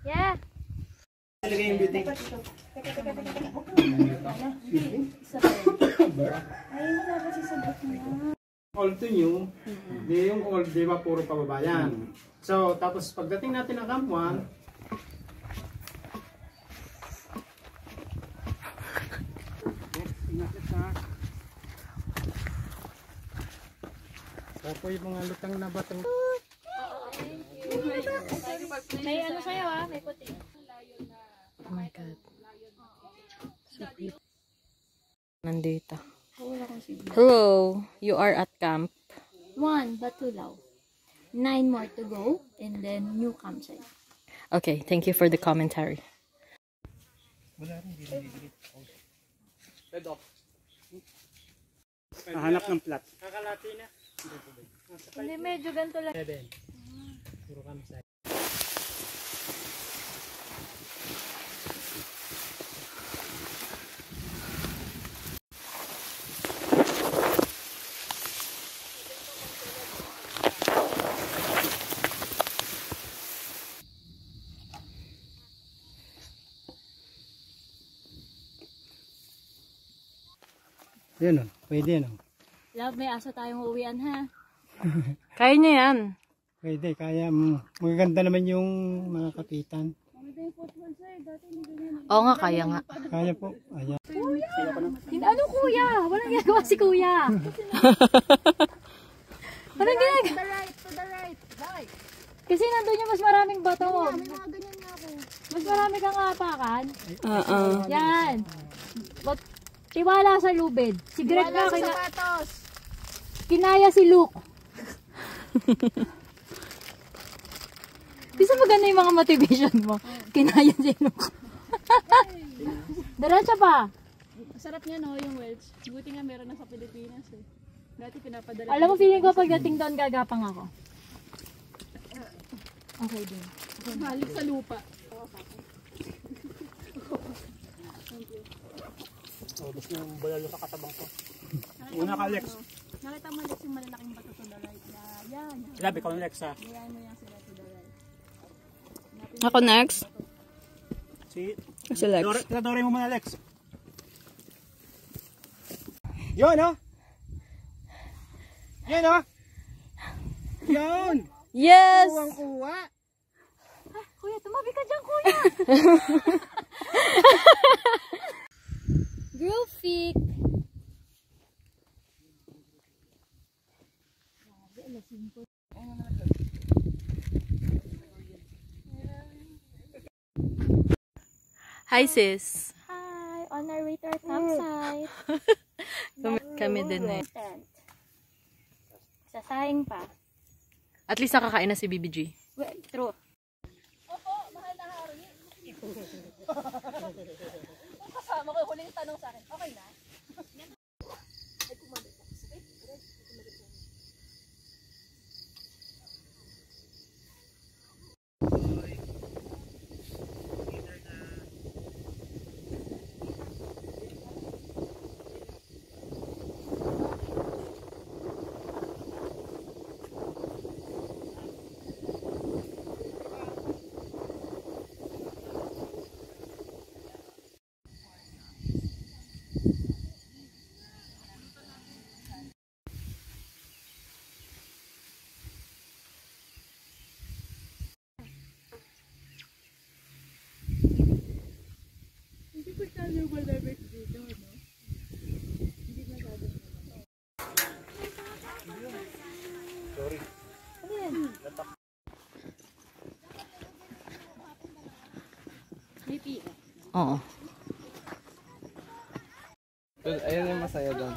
Yeah. Talaga yung beauty. Old to new, di yung old, di ba, puro pababayan. So, tapos pagdating natin ng Camp 1, po yung mga lutang na batang. May ano sa'yo may puti. Oh my God. So cute. Nandito. Hello, you are at camp. 1, Batulaw. 9 more to go, and then new campsite. Okay, thank you for the commentary. Hanap ng plat. Kakalati na. Hindi, medyo ganito lang. 7. Puro campsite. Yan o, pwede yan o. Love, may aso tayong uuwian ha. Kaya niya yan. Pwede, kaya mo. Magaganda naman yung mga kapitan. Oo nga, kaya nga. Kaya po. Ayan. Ano kuya? Walang ginagawa si kuya. Walang ginagawa. To the right. Right. Kasi nandun yung mas maraming bato. May mga ganyan nga ako. Mas marami kang apakan. Oo. Yan. But, tiwala sa lubid. Si Greg Wala nga sa sapatos. kinaya si Luke. Bisa maganda yung mga motivation mo. Kinaya si Luke. Diretso pa. Sarap niya no, yung Welch. Buti nga meron na sa Pilipinas eh. Dati pinapadala. Alam mo, feeling ko pagdating doon gagapang ako. Okay din. Halik sa lupa. Oh, gusto yung balalo sa katabang ko. Una ka, Lex. Nakita mo Lex yung malalaking bato to the right. Yan. Grabe ka, Lex, ha? Yan mo yan sila to the right. Ako next. Si Lex. Dore mo muna, Lex. Yun, oh! Yan, oh! Yun! Yes! Kuwang-kuwa! Kuya, tumabi ka dyan, kuya! Grill feet. Hi sis. Hi, on our way to our campsite. Kami din eh. Tent. Sasahing pa. At least nakakain na si BBG. Well, true. Kasama ko yung huling tanong sa akin. Okay na? Oo. Ayun yung masaya doon.